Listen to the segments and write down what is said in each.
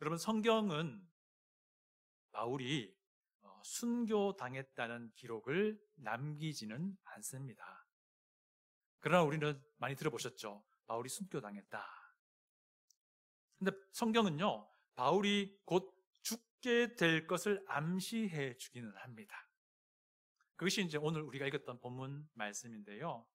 여러분, 성경은 바울이 순교당했다는 기록을 남기지는 않습니다. 그러나 우리는 많이 들어보셨죠? 바울이 순교당했다. 근데 성경은요, 바울이 곧 죽게 될 것을 암시해 주기는 합니다. 그것이 이제 오늘 우리가 읽었던 본문 말씀인데요.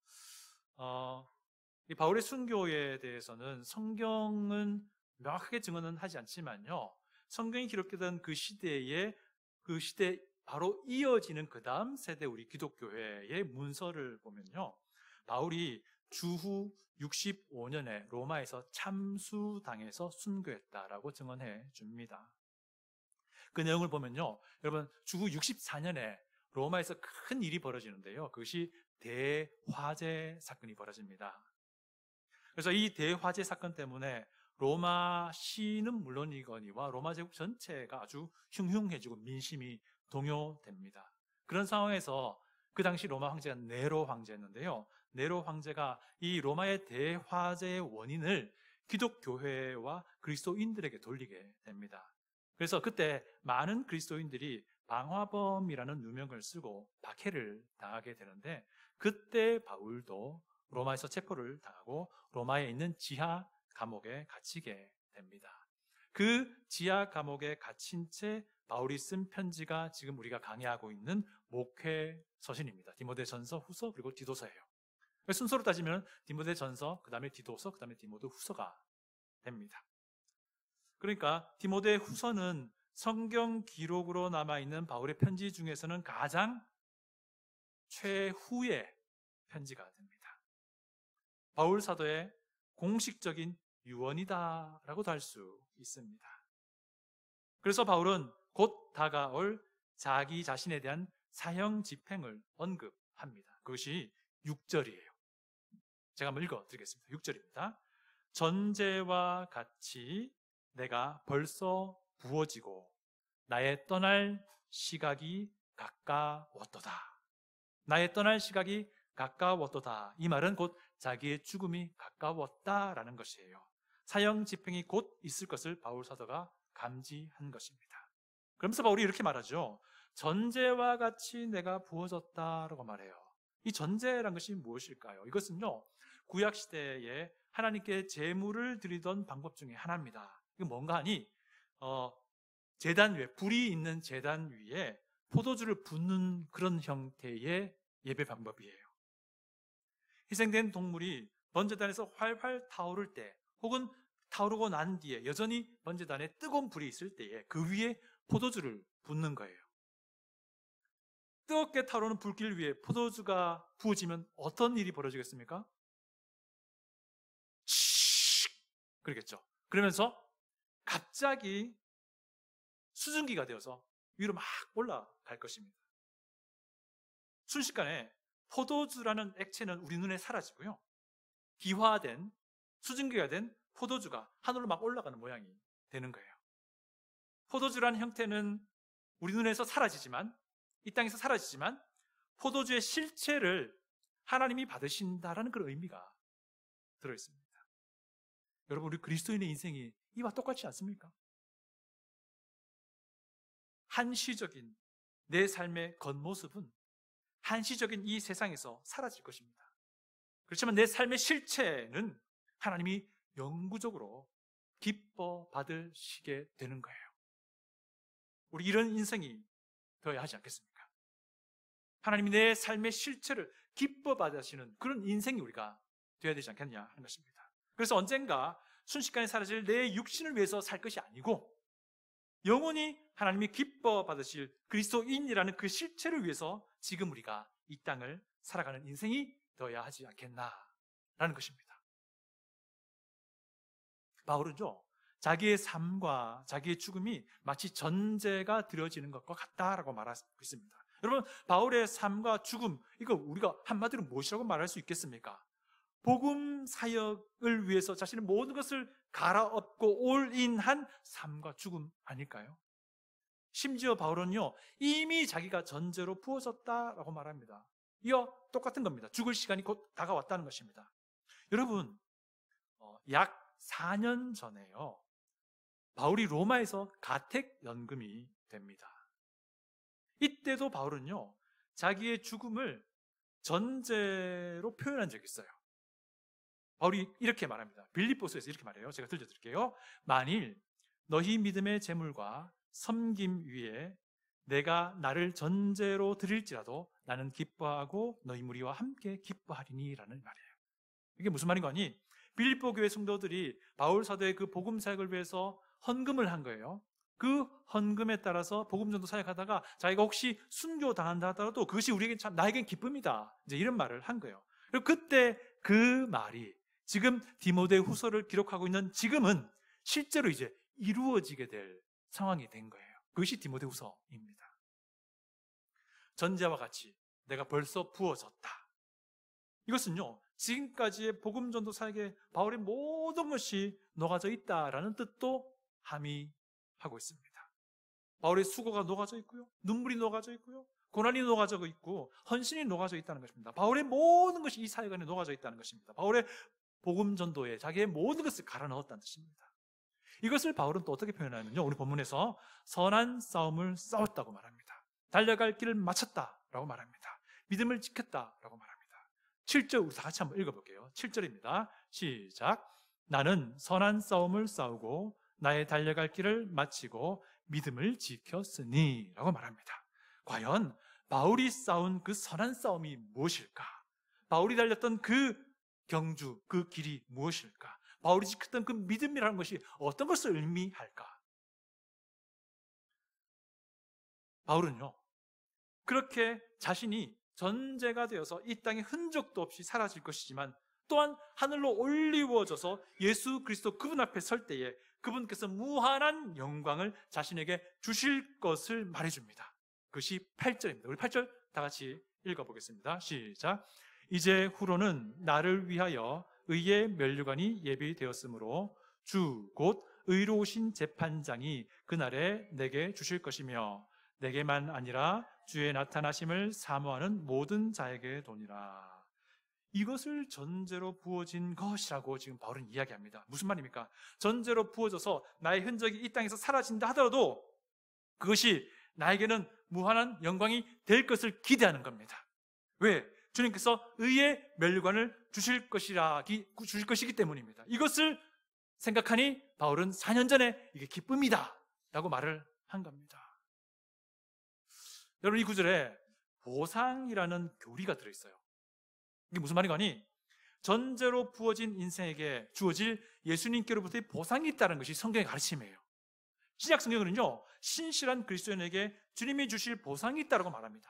이 바울의 순교에 대해서는 성경은 명확하게 증언은 하지 않지만요, 성경이 기록되던 그 시대에 바로 이어지는 그 다음 세대 우리 기독교회의 문서를 보면요, 바울이 주후 65년에 로마에서 참수당해서 순교했다라고 증언해 줍니다. 그 내용을 보면요, 여러분, 주후 64년에 로마에서 큰 일이 벌어지는데요, 그것이 대화재 사건이 벌어집니다. 그래서 이 대화재 사건 때문에 로마 시는 물론이거니와 로마 제국 전체가 아주 흉흉해지고 민심이 동요됩니다. 그런 상황에서 그 당시 로마 황제가 네로 황제였는데요, 네로 황제가 이 로마의 대화재의 원인을 기독교회와 그리스도인들에게 돌리게 됩니다. 그래서 그때 많은 그리스도인들이 방화범이라는 누명을 쓰고 박해를 당하게 되는데, 그때 바울도 로마에서 체포를 당하고 로마에 있는 지하 감옥에 갇히게 됩니다. 그 지하 감옥에 갇힌 채 바울이 쓴 편지가 지금 우리가 강의하고 있는 목회 서신입니다. 디모데전서, 후서, 그리고 디도서예요. 순서로 따지면 디모데전서, 그 다음에 디도서, 그 다음에 디모데 후서가 됩니다. 그러니까 디모데 후서는 성경 기록으로 남아있는 바울의 편지 중에서는 가장 최후의 편지가 됩니다. 바울 사도의 공식적인 유언이다라고도 할 수 있습니다. 그래서 바울은 곧 다가올 자기 자신에 대한 사형 집행을 언급합니다. 그것이 6절이에요. 제가 한번 읽어드리겠습니다. 6절입니다. 전제와 같이 내가 벌써 부어지고 나의 떠날 시각이 가까웠도다. 나의 떠날 시각이 가까웠도다. 이 말은 곧 자기의 죽음이 가까웠다라는 것이에요. 사형 집행이 곧 있을 것을 바울 사도가 감지한 것입니다. 그러면서 바울이 이렇게 말하죠. 전제와 같이 내가 부어졌다라고 말해요. 이 전제란 것이 무엇일까요? 이것은요, 구약 시대에 하나님께 제물을 드리던 방법 중에 하나입니다. 이게 뭔가 하니 제단 위에, 불이 있는 제단 위에 포도주를 붓는 그런 형태의 예배 방법이에요. 희생된 동물이 번제단에서 활활 타오를 때, 혹은 타오르고 난 뒤에 여전히 번제단에 뜨거운 불이 있을 때에 그 위에 포도주를 붓는 거예요. 뜨겁게 타오르는 불길 위에 포도주가 부어지면 어떤 일이 벌어지겠습니까? 칙! 그러겠죠. 그러면서 갑자기 수증기가 되어서 위로 막 올라갈 것입니다. 순식간에 포도주라는 액체는 우리 눈에 사라지고요, 기화된, 수증기가 된 포도주가 하늘로 막 올라가는 모양이 되는 거예요. 포도주라는 형태는 우리 눈에서 사라지지만, 이 땅에서 사라지지만, 포도주의 실체를 하나님이 받으신다라는 그런 의미가 들어있습니다. 여러분, 우리 그리스도인의 인생이 이와 똑같지 않습니까? 한시적인 내 삶의 겉모습은 한시적인 이 세상에서 사라질 것입니다. 그렇지만 내 삶의 실체는 하나님이 영구적으로 기뻐 받으시게 되는 거예요. 우리 이런 인생이 되어야 하지 않겠습니까? 하나님이 내 삶의 실체를 기뻐 받으시는 그런 인생이 우리가 되어야 되지 않겠냐 하는 것입니다. 그래서 언젠가 순식간에 사라질 내 육신을 위해서 살 것이 아니고, 영원히 하나님이 기뻐 받으실 그리스도인이라는 그 실체를 위해서 지금 우리가 이 땅을 살아가는 인생이 되어야 하지 않겠나라는 것입니다. 바울은요, 자기의 삶과 자기의 죽음이 마치 전제가 드려지는 것과 같다라고 말하고 있습니다. 여러분, 바울의 삶과 죽음, 이거 우리가 한마디로 무엇이라고 말할 수 있겠습니까? 복음 사역을 위해서 자신의 모든 것을 갈아엎고 올인한 삶과 죽음 아닐까요? 심지어 바울은요, 이미 자기가 전제로 부어졌다라고 말합니다. 이와 똑같은 겁니다. 죽을 시간이 곧 다가왔다는 것입니다. 여러분, 약 4년 전에요, 바울이 로마에서 가택연금이 됩니다. 이때도 바울은요, 자기의 죽음을 전제로 표현한 적이 있어요. 바울이 이렇게 말합니다. 빌립보서에서 이렇게 말해요. 제가 들려드릴게요. 만일 너희 믿음의 재물과 섬김 위에 내가 나를 전제로 드릴지라도 나는 기뻐하고 너희 무리와 함께 기뻐하리니 라는 말이에요. 이게 무슨 말인 거니? 빌립보 교회 성도들이 바울 사도의 그 복음 사역을 위해서 헌금을 한 거예요. 그 헌금에 따라서 복음 전도 사역하다가 자기가 혹시 순교 당한다 하더라도 그것이 우리에게 참 나에겐 기쁨이다. 이제 이런 말을 한 거예요. 그리고 그때 그 말이 지금 디모데 후서를 기록하고 있는 지금은 실제로 이제 이루어지게 될 상황이 된 거예요. 그것이 디모데 후서입니다. 전제와 같이 내가 벌써 부어졌다. 이것은요, 지금까지의 복음 전도 사역에 바울의 모든 것이 녹아져 있다라는 뜻도 함의하고 있습니다. 바울의 수고가 녹아져 있고요, 눈물이 녹아져 있고요, 고난이 녹아져 있고 헌신이 녹아져 있다는 것입니다. 바울의 모든 것이 이 사역 안에 녹아져 있다는 것입니다. 바울의 복음 전도에 자기의 모든 것을 갈아 넣었다는 뜻입니다. 이것을 바울은 또 어떻게 표현하냐면요, 우리 본문에서 선한 싸움을 싸웠다고 말합니다. 달려갈 길을 마쳤다라고 말합니다. 믿음을 지켰다라고 말합니다. 7절 우리 다 같이 한번 읽어볼게요. 7절입니다. 시작. 나는 선한 싸움을 싸우고 나의 달려갈 길을 마치고 믿음을 지켰으니 라고 말합니다. 과연 바울이 싸운 그 선한 싸움이 무엇일까? 바울이 달렸던 그 경주, 그 길이 무엇일까? 바울이 지켰던 그 믿음이라는 것이 어떤 것을 의미할까? 바울은요, 그렇게 자신이 전제가 되어서 이 땅에 흔적도 없이 사라질 것이지만 또한 하늘로 올리워져서 예수 그리스도 그분 앞에 설 때에 그분께서 무한한 영광을 자신에게 주실 것을 말해줍니다. 그것이 8절입니다. 우리 8절 다 같이 읽어보겠습니다. 시작. 이제 후로는 나를 위하여 의의 면류관이 예비되었으므로 주 곧 의로우신 재판장이 그날에 내게 주실 것이며 내게만 아니라 주의 나타나심을 사모하는 모든 자에게 도니라. 이것을 전제로 부어진 것이라고 지금 바울은 이야기합니다. 무슨 말입니까? 전제로 부어져서 나의 흔적이 이 땅에서 사라진다 하더라도 그것이 나에게는 무한한 영광이 될 것을 기대하는 겁니다. 왜? 주님께서 의의 면류관을 주실 것이기 때문입니다. 이것을 생각하니 바울은 4년 전에 이게 기쁨이다 라고 말을 한 겁니다. 여러분, 이 구절에 보상이라는 교리가 들어있어요. 이게 무슨 말인가니? 전제로 부어진 인생에게 주어질 예수님께로부터의 보상이 있다는 것이 성경의 가르침이에요. 신약 성경은요, 신실한 그리스도인에게 주님이 주실 보상이 있다고 말합니다.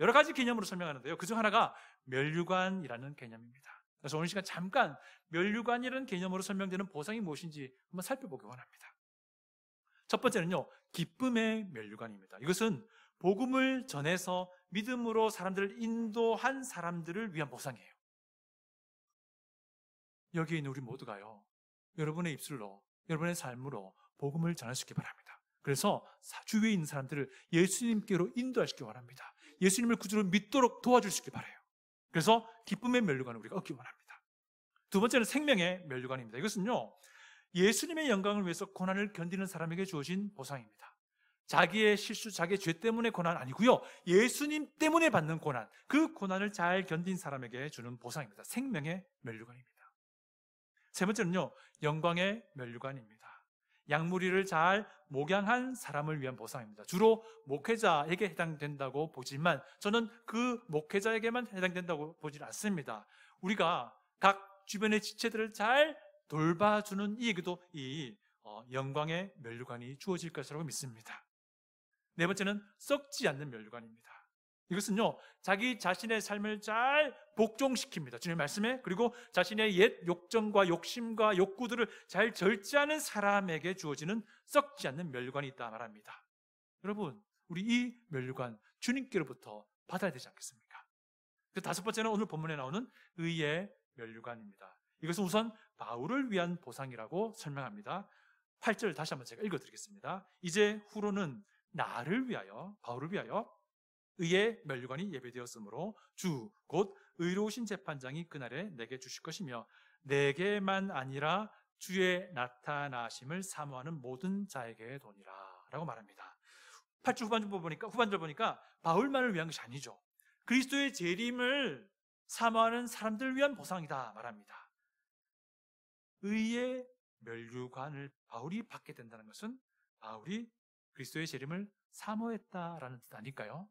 여러 가지 개념으로 설명하는데요, 그중 하나가 면류관이라는 개념입니다. 그래서 오늘 시간 잠깐 면류관이라는 개념으로 설명되는 보상이 무엇인지 한번 살펴보기 원합니다. 첫 번째는요, 기쁨의 면류관입니다. 이것은 복음을 전해서 믿음으로 사람들을 인도한 사람들을 위한 보상이에요. 여기에 있는 우리 모두가요, 여러분의 입술로, 여러분의 삶으로 복음을 전할 수 있기 바랍니다. 그래서 주위에 있는 사람들을 예수님께로 인도하시기 바랍니다. 예수님을 구주로 믿도록 도와줄 수 있기 바라요. 그래서 기쁨의 면류관을 우리가 얻기 원합니다. 두 번째는 생명의 면류관입니다. 이것은요, 예수님의 영광을 위해서 고난을 견디는 사람에게 주어진 보상입니다. 자기의 실수, 자기의 죄 때문에 고난 아니고요, 예수님 때문에 받는 고난, 그 고난을 잘 견딘 사람에게 주는 보상입니다. 생명의 면류관입니다. 세 번째는요, 영광의 면류관입니다. 양무리를 잘 목양한 사람을 위한 보상입니다. 주로 목회자에게 해당된다고 보지만 저는 그 목회자에게만 해당된다고 보지 않습니다. 우리가 각 주변의 지체들을 잘 돌봐주는 이에게도 이 영광의 면류관이 주어질 것이라고 믿습니다. 네 번째는 썩지 않는 면류관입니다. 이것은요, 자기 자신의 삶을 잘 복종시킵니다. 주님의 말씀에. 그리고 자신의 옛 욕정과 욕심과 욕구들을 잘 절제하는 사람에게 주어지는 썩지 않는 면류관이 있다 말합니다. 여러분, 우리 이 면류관 주님께로부터 받아야 되지 않겠습니까? 그 다섯 번째는 오늘 본문에 나오는 의의 면류관입니다. 이것은 우선 바울을 위한 보상이라고 설명합니다. 8절 다시 한번 제가 읽어드리겠습니다. 이제 후로는 나를 위하여, 바울을 위하여 의의 면류관이 예배되었으므로 주 곧 의로우신 재판장이 그날에 내게 주실 것이며 내게만 아니라 주의 나타나심을 사모하는 모든 자에게 도니라 라고 말합니다. 8절 후반절 보니까 바울만을 위한 것이 아니죠. 그리스도의 재림을 사모하는 사람들을 위한 보상이다 말합니다. 의의 면류관을 바울이 받게 된다는 것은 바울이 그리스도의 재림을 사모했다라는 뜻 아닐까요?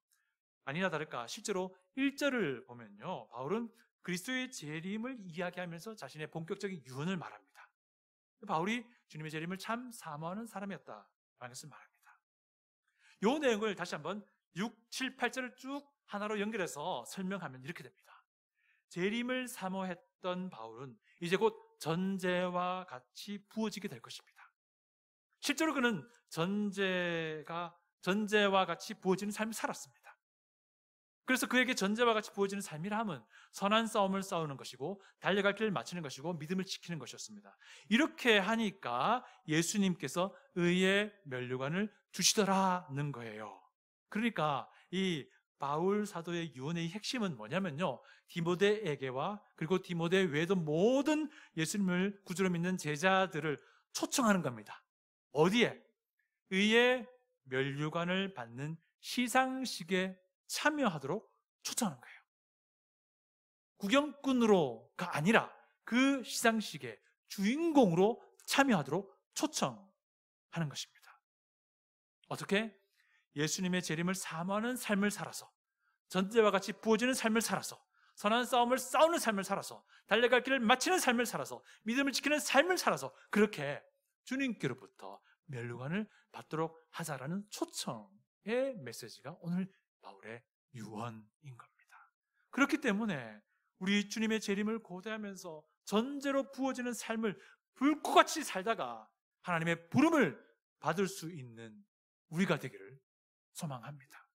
아니나 다를까 실제로 1절을 보면요, 바울은 그리스도의 재림을 이야기하면서 자신의 본격적인 유언을 말합니다. 바울이 주님의 재림을 참 사모하는 사람이었다라는 것을 말합니다. 이 내용을 다시 한번 6, 7, 8절을 쭉 하나로 연결해서 설명하면 이렇게 됩니다. 재림을 사모했던 바울은 이제 곧 전제와 같이 부어지게 될 것입니다. 실제로 그는 전제와 같이 부어지는 삶을 살았습니다. 그래서 그에게 전제와 같이 부어지는 삶이라 함은 선한 싸움을 싸우는 것이고 달려갈 길을 마치는 것이고 믿음을 지키는 것이었습니다. 이렇게 하니까 예수님께서 의의 면류관을 주시더라는 거예요. 그러니까 이 바울 사도의 유언의 핵심은 뭐냐면요, 디모데에게와 그리고 디모데 외에도 모든 예수님을 구주로 믿는 제자들을 초청하는 겁니다. 어디에? 의의 면류관을 받는 시상식에 참여하도록 초청하는 거예요. 구경꾼으로가 아니라 그 시상식의 주인공으로 참여하도록 초청하는 것입니다. 어떻게? 예수님의 재림을 사모하는 삶을 살아서, 전제와 같이 부어지는 삶을 살아서, 선한 싸움을 싸우는 삶을 살아서, 달려갈 길을 마치는 삶을 살아서, 믿음을 지키는 삶을 살아서 그렇게 주님께로부터 면류관을 받도록 하자라는 초청의 메시지가 오늘 바울의 유언인 겁니다. 그렇기 때문에 우리 주님의 재림을 고대하면서 전제로 부어지는 삶을 불꽃같이 살다가 하나님의 부름을 받을 수 있는 우리가 되기를 소망합니다.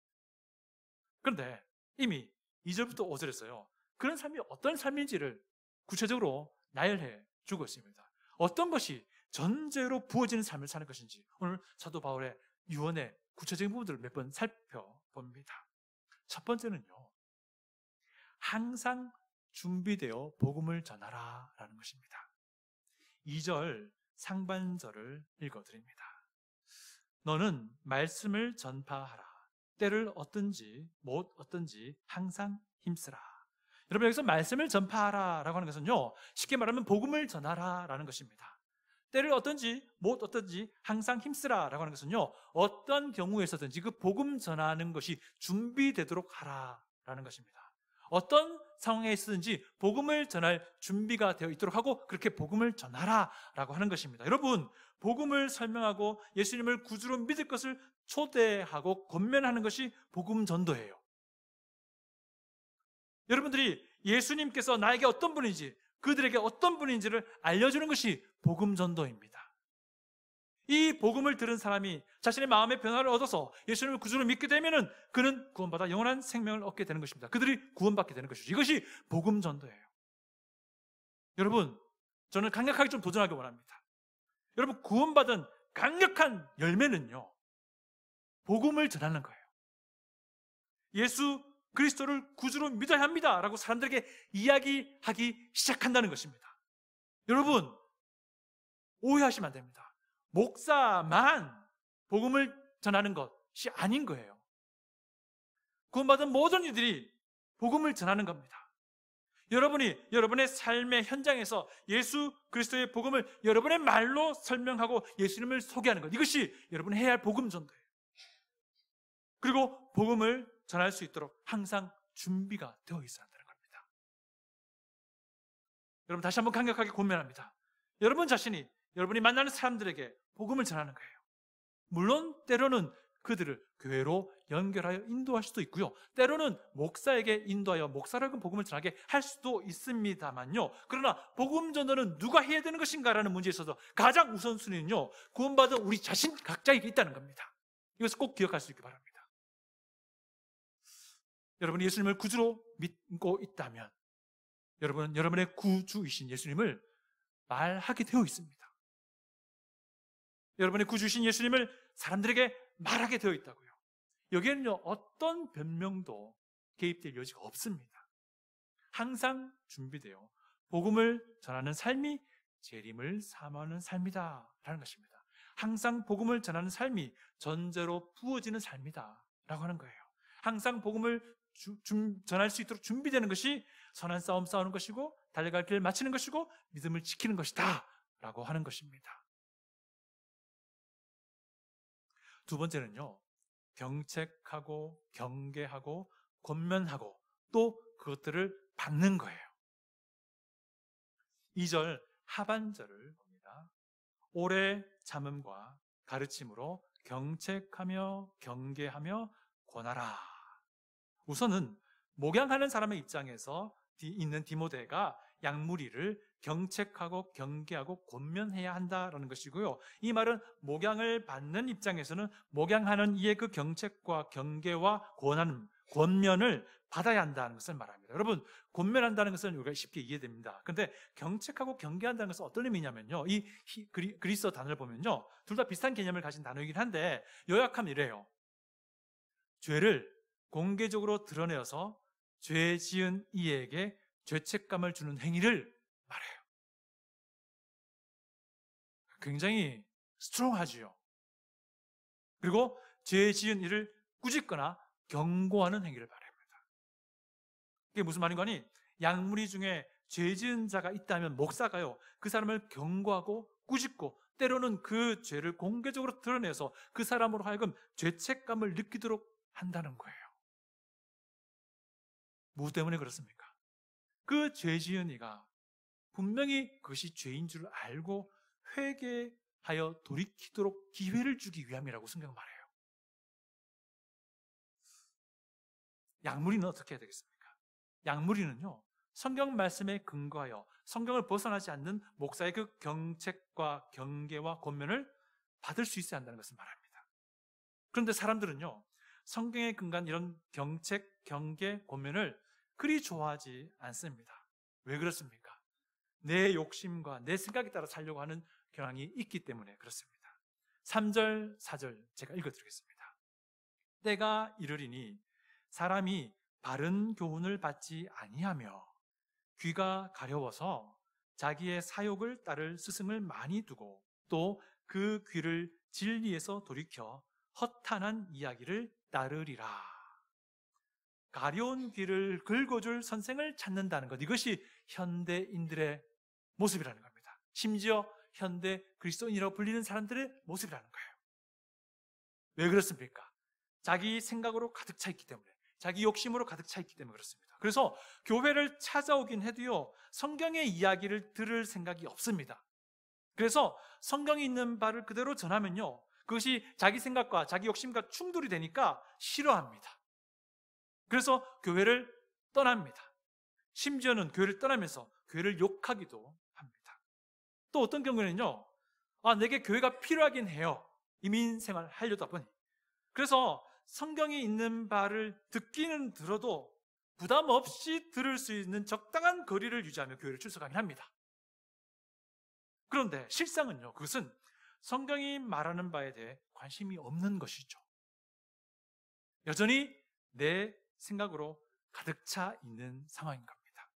그런데 이미 2절부터 5절에서요, 그런 삶이 어떤 삶인지를 구체적으로 나열해 주고 있습니다. 어떤 것이 전제로 부어지는 삶을 사는 것인지 오늘 사도 바울의 유언의 구체적인 부분들을 몇 번 살펴봅니다. 첫 번째는요, 항상 준비되어 복음을 전하라 라는 것입니다. 2절 상반절을 읽어드립니다. 너는 말씀을 전파하라. 때를 얻든지 못 얻든지 항상 힘쓰라. 여러분, 여기서 말씀을 전파하라 라고 하는 것은요, 쉽게 말하면 복음을 전하라 라는 것입니다. 때를 얻든지 못 얻든지 항상 힘쓰라 라고 하는 것은요, 어떤 경우에서든지 그 복음 전하는 것이 준비되도록 하라 라는 것입니다. 어떤 상황에 있든지 복음을 전할 준비가 되어 있도록 하고 그렇게 복음을 전하라 라고 하는 것입니다. 여러분, 복음을 설명하고 예수님을 구주로 믿을 것을 초대하고 권면하는 것이 복음 전도예요. 여러분들이 예수님께서 나에게 어떤 분인지, 그들에게 어떤 분인지를 알려주는 것이 복음 전도입니다. 이 복음을 들은 사람이 자신의 마음의 변화를 얻어서 예수님을 구주로 믿게 되면은 그는 구원받아 영원한 생명을 얻게 되는 것입니다. 그들이 구원받게 되는 것이죠. 이것이 복음 전도예요. 여러분, 저는 강력하게 좀 도전하기 원합니다. 여러분, 구원받은 강력한 열매는요, 복음을 전하는 거예요. 예수 그리스도를 구주로 믿어야 합니다 라고 사람들에게 이야기하기 시작한다는 것입니다. 여러분, 오해하시면 안 됩니다. 목사만 복음을 전하는 것이 아닌 거예요. 구원받은 모든 이들이 복음을 전하는 겁니다. 여러분이 여러분의 삶의 현장에서 예수 그리스도의 복음을 여러분의 말로 설명하고 예수님을 소개하는 것, 이것이 여러분이 해야 할 복음 전도예요. 그리고 복음을 전할 수 있도록 항상 준비가 되어 있어야 한다는 겁니다. 여러분, 다시 한번 강력하게 권면합니다. 여러분 자신이 여러분이 만나는 사람들에게 복음을 전하는 거예요. 물론 때로는 그들을 교회로 연결하여 인도할 수도 있고요, 때로는 목사에게 인도하여 목사라고 복음을 전하게 할 수도 있습니다만요, 그러나 복음 전도는 누가 해야 되는 것인가라는 문제에 있어서 가장 우선순위는요, 구원받은 우리 자신 각자에게 있다는 겁니다. 이것을 꼭 기억할 수 있기 바랍니다. 여러분이 예수님을 구주로 믿고 있다면 여러분은 여러분의 구주이신 예수님을 말하게 되어 있습니다. 여러분의 구주이신 예수님을 사람들에게 말하게 되어 있다고요. 여기에는요, 어떤 변명도 개입될 여지가 없습니다. 항상 준비되어 복음을 전하는 삶이 재림을 사모하는 삶이다라는 것입니다. 항상 복음을 전하는 삶이 전제로 부어지는 삶이다라고 하는 거예요. 항상 복음을 전할 수 있도록 준비되는 것이 선한 싸움 싸우는 것이고 달려갈 길을 마치는 것이고 믿음을 지키는 것이다 라고 하는 것입니다. 두 번째는요, 경책하고 경계하고 권면하고 또 그것들을 받는 거예요. 2절 하반절을 봅니다. 오래 참음과 가르침으로 경책하며 경계하며 권하라. 우선은 목양하는 사람의 입장에서 있는 디모데가 양무리를 경책하고 경계하고 권면해야 한다라는 것이고요. 이 말은 목양을 받는 입장에서는 목양하는 이의 그 경책과 경계와 권면을 받아야 한다는 것을 말합니다. 여러분, 권면한다는 것은 우리가 쉽게 이해됩니다. 그런데 경책하고 경계한다는 것은 어떤 의미냐면요, 이 그리스어 단어를 보면요, 둘 다 비슷한 개념을 가진 단어이긴 한데 요약하면 이래요. 죄를 공개적으로 드러내어서 죄 지은 이에게 죄책감을 주는 행위를 말해요. 굉장히 스트롱하지요. 그리고 죄 지은 이를 꾸짖거나 경고하는 행위를 말합니다. 그게 무슨 말인 거니? 양무리 중에 죄 지은 자가 있다면 목사가요, 그 사람을 경고하고 꾸짖고 때로는 그 죄를 공개적으로 드러내서 그 사람으로 하여금 죄책감을 느끼도록 한다는 거예요. 무엇 때문에 그렇습니까? 그 죄 지은 이가 분명히 그것이 죄인 줄 알고 회개하여 돌이키도록 기회를 주기 위함이라고 성경 말해요. 양무리는 어떻게 해야 되겠습니까? 양무리는요, 성경 말씀에 근거하여 성경을 벗어나지 않는 목사의 그 경책과 경계와 권면을 받을 수 있어야 한다는 것을 말합니다. 그런데 사람들은요, 성경에 근거한 이런 경책, 경계, 권면을 그리 좋아하지 않습니다. 왜 그렇습니까? 내 욕심과 내 생각에 따라 살려고 하는 경향이 있기 때문에 그렇습니다. 3절, 4절 제가 읽어드리겠습니다. 때가 이르리니 사람이 바른 교훈을 받지 아니하며 귀가 가려워서 자기의 사욕을 따를 스승을 많이 두고 또 그 귀를 진리에서 돌이켜 허탄한 이야기를 따르리라. 가려운 귀를 긁어줄 선생을 찾는다는 것, 이것이 현대인들의 모습이라는 겁니다. 심지어 현대 그리스도인이라고 불리는 사람들의 모습이라는 거예요. 왜 그렇습니까? 자기 생각으로 가득 차 있기 때문에, 자기 욕심으로 가득 차 있기 때문에 그렇습니다. 그래서 교회를 찾아오긴 해도요, 성경의 이야기를 들을 생각이 없습니다. 그래서 성경이 있는 바를 그대로 전하면요, 그것이 자기 생각과 자기 욕심과 충돌이 되니까 싫어합니다. 그래서 교회를 떠납니다. 심지어는 교회를 떠나면서 교회를 욕하기도 합니다. 또 어떤 경우에는요, 내게 교회가 필요하긴 해요. 이민생활 하려다 보니. 그래서 성경이 있는 바를 듣기는 들어도 부담 없이 들을 수 있는 적당한 거리를 유지하며 교회를 출석하긴 합니다. 그런데 실상은요, 그것은 성경이 말하는 바에 대해 관심이 없는 것이죠. 여전히 내 생각으로 가득 차 있는 상황인 겁니다.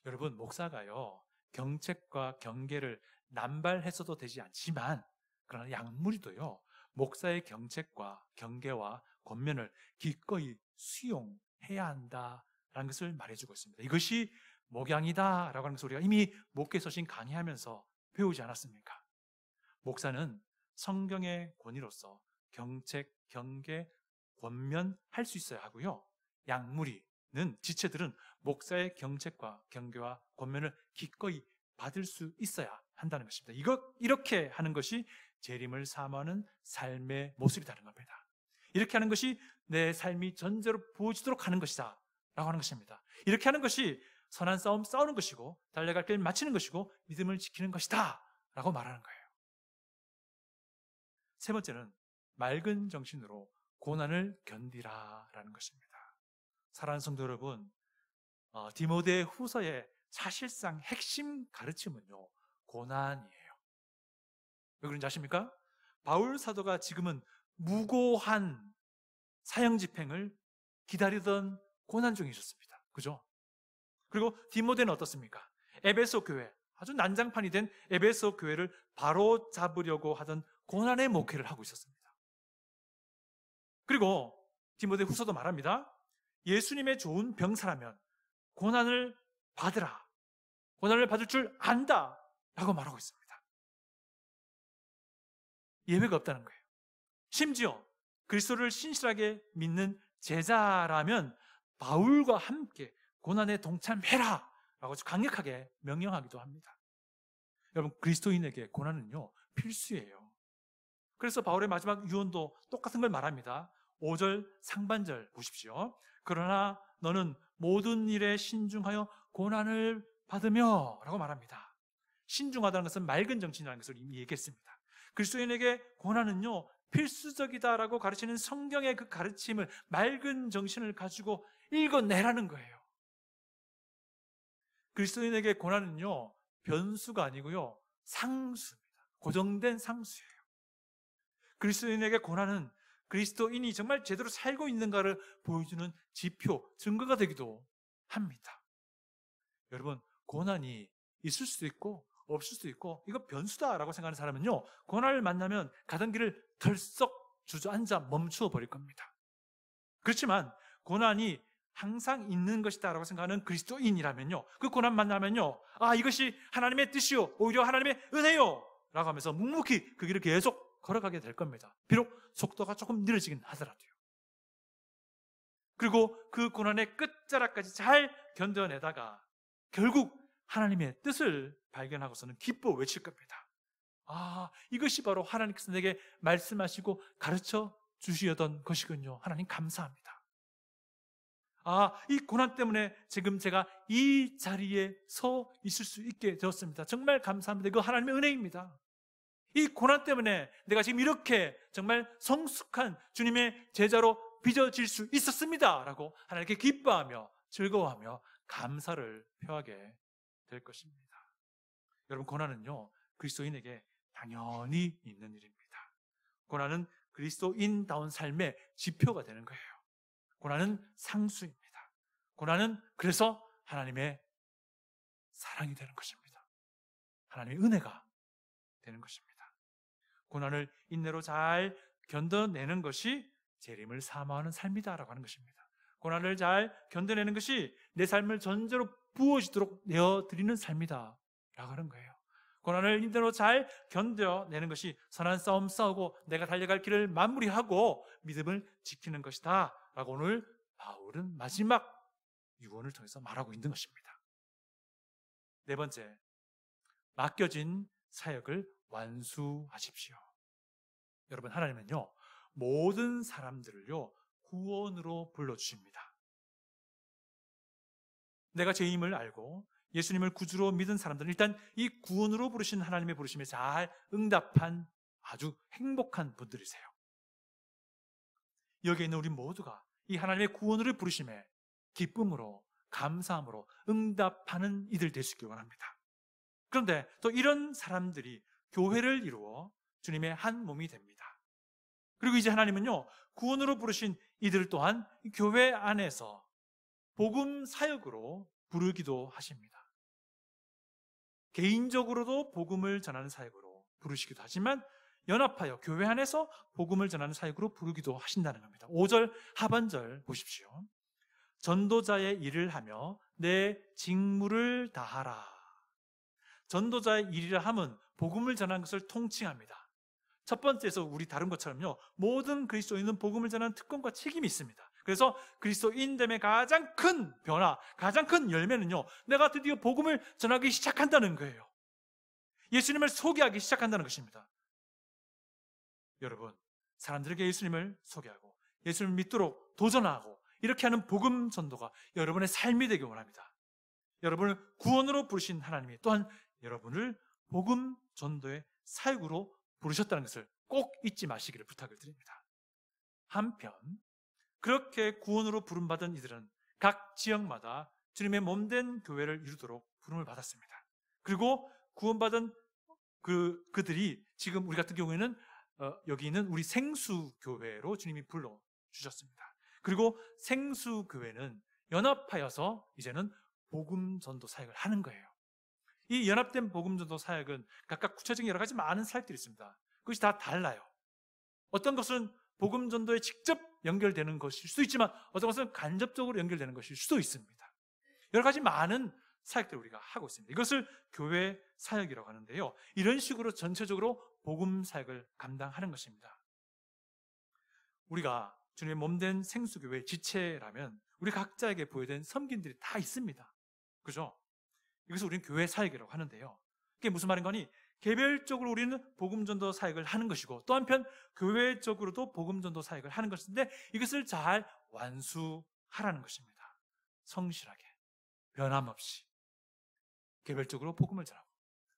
여러분, 목사가요, 경책과 경계를 남발해서도 되지 않지만, 그러나 양무리도요, 목사의 경책과 경계와 권면을 기꺼이 수용해야 한다라는 것을 말해주고 있습니다. 이것이 목양이다라고 하는 것을 우리가 이미 목회서신 강의하면서 배우지 않았습니까? 목사는 성경의 권위로서 경책, 경계, 권면할 수 있어야 하고요, 양무리는, 지체들은 목사의 경책과 경계와 권면을 기꺼이 받을 수 있어야 한다는 것입니다. 이렇게 하는 것이 재림을 사모하는 삶의 모습이라는 겁니다. 이렇게 하는 것이 내 삶이 전제로 부어지도록 하는 것이다 라고 하는 것입니다. 이렇게 하는 것이 선한 싸움 싸우는 것이고 달려갈 길 마치는 것이고 믿음을 지키는 것이다 라고 말하는 거예요. 세 번째는 맑은 정신으로 고난을 견디라 라는 것입니다. 사랑하는 성도 여러분, 디모데 후서의 사실상 핵심 가르침은요, 고난이에요. 왜 그런지 아십니까? 바울 사도가 지금은 무고한 사형 집행을 기다리던 고난 중에 있었습니다. 그죠? 그리고 디모데는 어떻습니까? 에베소 교회, 아주 난장판이 된 에베소 교회를 바로 잡으려고 하던 고난의 목회를 하고 있었습니다. 그리고 디모데 후서도 말합니다. 예수님의 좋은 병사라면 고난을 받으라. 고난을 받을 줄 안다. 라고 말하고 있습니다. 예외가 없다는 거예요. 심지어 그리스도를 신실하게 믿는 제자라면 바울과 함께 고난에 동참해라. 라고 강력하게 명령하기도 합니다. 여러분, 그리스도인에게 고난은요, 필수예요. 그래서 바울의 마지막 유언도 똑같은 걸 말합니다. 5절 상반절 보십시오. 그러나 너는 모든 일에 신중하여 고난을 받으며 라고 말합니다. 신중하다는 것은 맑은 정신이라는 것을 이미 얘기했습니다. 그리스도인에게 고난은요, 필수적이다라고 가르치는 성경의 그 가르침을 맑은 정신을 가지고 읽어내라는 거예요. 그리스도인에게 고난은요, 변수가 아니고요, 상수입니다. 고정된 상수예요. 그리스도인에게 고난은 그리스도인이 정말 제대로 살고 있는가를 보여주는 지표, 증거가 되기도 합니다. 여러분, 고난이 있을 수도 있고 없을 수도 있고 이거 변수다라고 생각하는 사람은요, 고난을 만나면 가던 길을 덜썩 주저앉아 멈추어 버릴 겁니다. 그렇지만 고난이 항상 있는 것이다라고 생각하는 그리스도인이라면요, 그 고난 만나면요, 아, 이것이 하나님의 뜻이요, 오히려 하나님의 은혜요 라고 하면서 묵묵히 그 길을 계속 걸어가게 될 겁니다. 비록 속도가 조금 느려지긴 하더라도요. 그리고 그 고난의 끝자락까지 잘 견뎌내다가 결국 하나님의 뜻을 발견하고서는 기뻐 외칠 겁니다. 아, 이것이 바로 하나님께서 내게 말씀하시고 가르쳐 주시던 것이군요. 하나님 감사합니다. 아, 이 고난 때문에 지금 제가 이 자리에 서 있을 수 있게 되었습니다. 정말 감사합니다. 이거 하나님의 은혜입니다. 이 고난 때문에 내가 지금 이렇게 정말 성숙한 주님의 제자로 빚어질 수 있었습니다 라고 하나님께 기뻐하며 즐거워하며 감사를 표하게 될 것입니다. 여러분, 고난은요, 그리스도인에게 당연히 있는 일입니다. 고난은 그리스도인다운 삶의 지표가 되는 거예요. 고난은 상수입니다. 고난은 그래서 하나님의 사랑이 되는 것입니다. 하나님의 은혜가 되는 것입니다. 고난을 인내로 잘 견뎌내는 것이 재림을 사모하는 삶이다라고 하는 것입니다. 고난을 잘 견뎌내는 것이 내 삶을 전제로 부어지도록 내어드리는 삶이다라고 하는 거예요. 고난을 인내로 잘 견뎌내는 것이 선한 싸움 싸우고 내가 달려갈 길을 마무리하고 믿음을 지키는 것이다 라고 오늘 바울은 마지막 유언을 통해서 말하고 있는 것입니다. 네 번째, 맡겨진 사역을 완수하십시오. 여러분, 하나님은요, 모든 사람들을요, 구원으로 불러주십니다. 내가 죄임을 알고 예수님을 구주로 믿은 사람들은 일단 이 구원으로 부르신 하나님의 부르심에 잘 응답한 아주 행복한 분들이세요. 여기에 있는 우리 모두가 이 하나님의 구원으로 부르심에 기쁨으로 감사함으로 응답하는 이들 될 수 있길 원합니다. 그런데 또 이런 사람들이 교회를 이루어 주님의 한 몸이 됩니다. 그리고 이제 하나님은요, 구원으로 부르신 이들 또한 교회 안에서 복음 사역으로 부르기도 하십니다. 개인적으로도 복음을 전하는 사역으로 부르시기도 하지만 연합하여 교회 안에서 복음을 전하는 사역으로 부르기도 하신다는 겁니다. 5절 하반절 보십시오. 전도자의 일을 하며 내 직무를 다하라. 전도자의 일이라 함은 복음을 전하는 것을 통칭합니다. 첫 번째에서 우리 다룬 것처럼요, 모든 그리스도인은 복음을 전하는 특권과 책임이 있습니다. 그래서 그리스도인됨의 가장 큰 변화, 가장 큰 열매는요, 내가 드디어 복음을 전하기 시작한다는 거예요. 예수님을 소개하기 시작한다는 것입니다. 여러분, 사람들에게 예수님을 소개하고 예수님을 믿도록 도전하고 이렇게 하는 복음 전도가 여러분의 삶이 되길 원합니다. 여러분을 구원으로 부르신 하나님이 또한 여러분을 복음 전도의 사역으로 부르셨다는 것을 꼭 잊지 마시기를 부탁을 드립니다. 한편 그렇게 구원으로 부름받은 이들은 각 지역마다 주님의 몸된 교회를 이루도록 부름을 받았습니다. 그리고 구원받은 그들이 지금 우리 같은 경우에는 여기 있는 우리 생수교회로 주님이 불러주셨습니다. 그리고 생수교회는 연합하여서 이제는 복음 전도 사역을 하는 거예요. 이 연합된 복음전도 사역은 각각 구체적인 여러 가지 많은 사역들이 있습니다. 그것이 다 달라요. 어떤 것은 복음전도에 직접 연결되는 것일 수도 있지만 어떤 것은 간접적으로 연결되는 것일 수도 있습니다. 여러 가지 많은 사역들을 우리가 하고 있습니다. 이것을 교회 사역이라고 하는데요. 이런 식으로 전체적으로 복음 사역을 감당하는 것입니다. 우리가 주님의 몸된 생수교회의 지체라면 우리 각자에게 부여된 섬김들이 다 있습니다. 그죠? 이것을 우리는 교회 사역이라고 하는데요. 그게 무슨 말인 거니? 개별적으로 우리는 복음전도 사역을 하는 것이고 또 한편 교회적으로도 복음전도 사역을 하는 것인데 이것을 잘 완수하라는 것입니다. 성실하게, 변함없이 개별적으로 복음을 전하고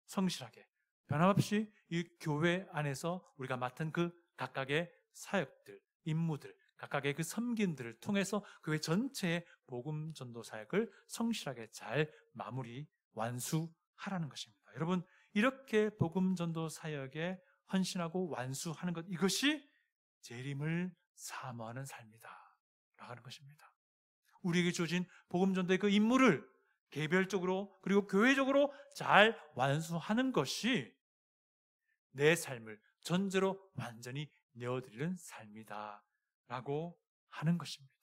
성실하게, 변함없이 이 교회 안에서 우리가 맡은 그 각각의 사역들, 임무들, 각각의 그 섬김들을 통해서 교회 전체의 복음 전도 사역을 성실하게 잘 마무리, 완수하라는 것입니다. 여러분, 이렇게 복음 전도 사역에 헌신하고 완수하는 것, 이것이 재림을 사모하는 삶이다 라고 하는 것입니다. 우리에게 주어진 복음 전도의 그 임무를 개별적으로 그리고 교회적으로 잘 완수하는 것이 내 삶을 전제로 완전히 내어드리는 삶이다 라고 하는 것입니다.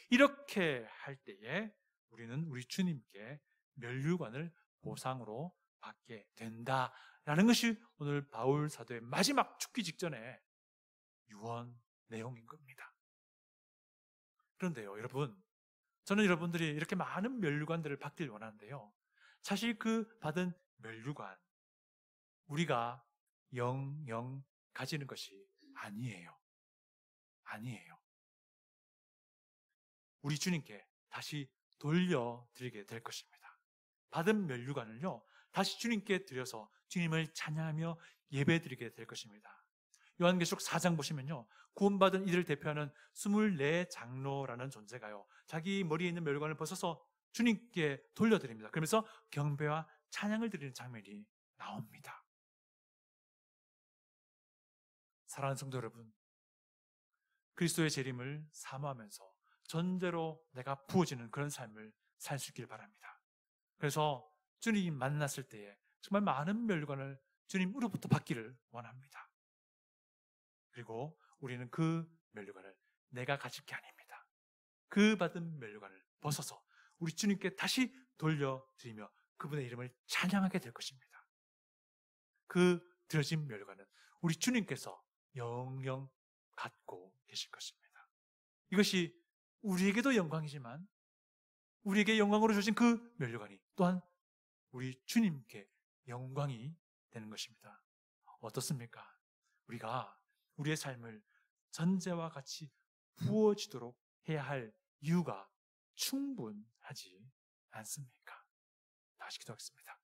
이렇게 할 때에 우리는 우리 주님께 면류관을 보상으로 받게 된다라는 것이 오늘 바울 사도의 마지막 죽기 직전에 유언 내용인 겁니다. 그런데요, 여러분, 저는 여러분들이 이렇게 많은 면류관들을 받길 원하는데요. 사실 그 받은 면류관, 우리가 영영 가지는 것이 아니에요. 아니에요. 우리 주님께 다시 돌려드리게 될 것입니다. 받은 면류관을요, 다시 주님께 드려서 주님을 찬양하며 예배드리게 될 것입니다. 요한계시록 4장 보시면요, 구원받은 이들을 대표하는 24장로라는 존재가요, 자기 머리에 있는 면류관을 벗어서 주님께 돌려드립니다. 그러면서 경배와 찬양을 드리는 장면이 나옵니다. 사랑하는 성도 여러분, 그리스도의 재림을 사모하면서 전대로 내가 부어지는 그런 삶을 살 수 있길 바랍니다. 그래서 주님 만났을 때에 정말 많은 면류관을 주님으로부터 받기를 원합니다. 그리고 우리는 그 면류관을 내가 가질 게 아닙니다. 그 받은 면류관을 벗어서 우리 주님께 다시 돌려드리며 그분의 이름을 찬양하게 될 것입니다. 그 드려진 면류관은 우리 주님께서 영영 갖고 계실 것입니다. 이것이 우리에게도 영광이지만 우리에게 영광으로 주신 그 면류관이 또한 우리 주님께 영광이 되는 것입니다. 어떻습니까? 우리가 우리의 삶을 전제와 같이 부어지도록 해야 할 이유가 충분하지 않습니까? 다시 기도하겠습니다.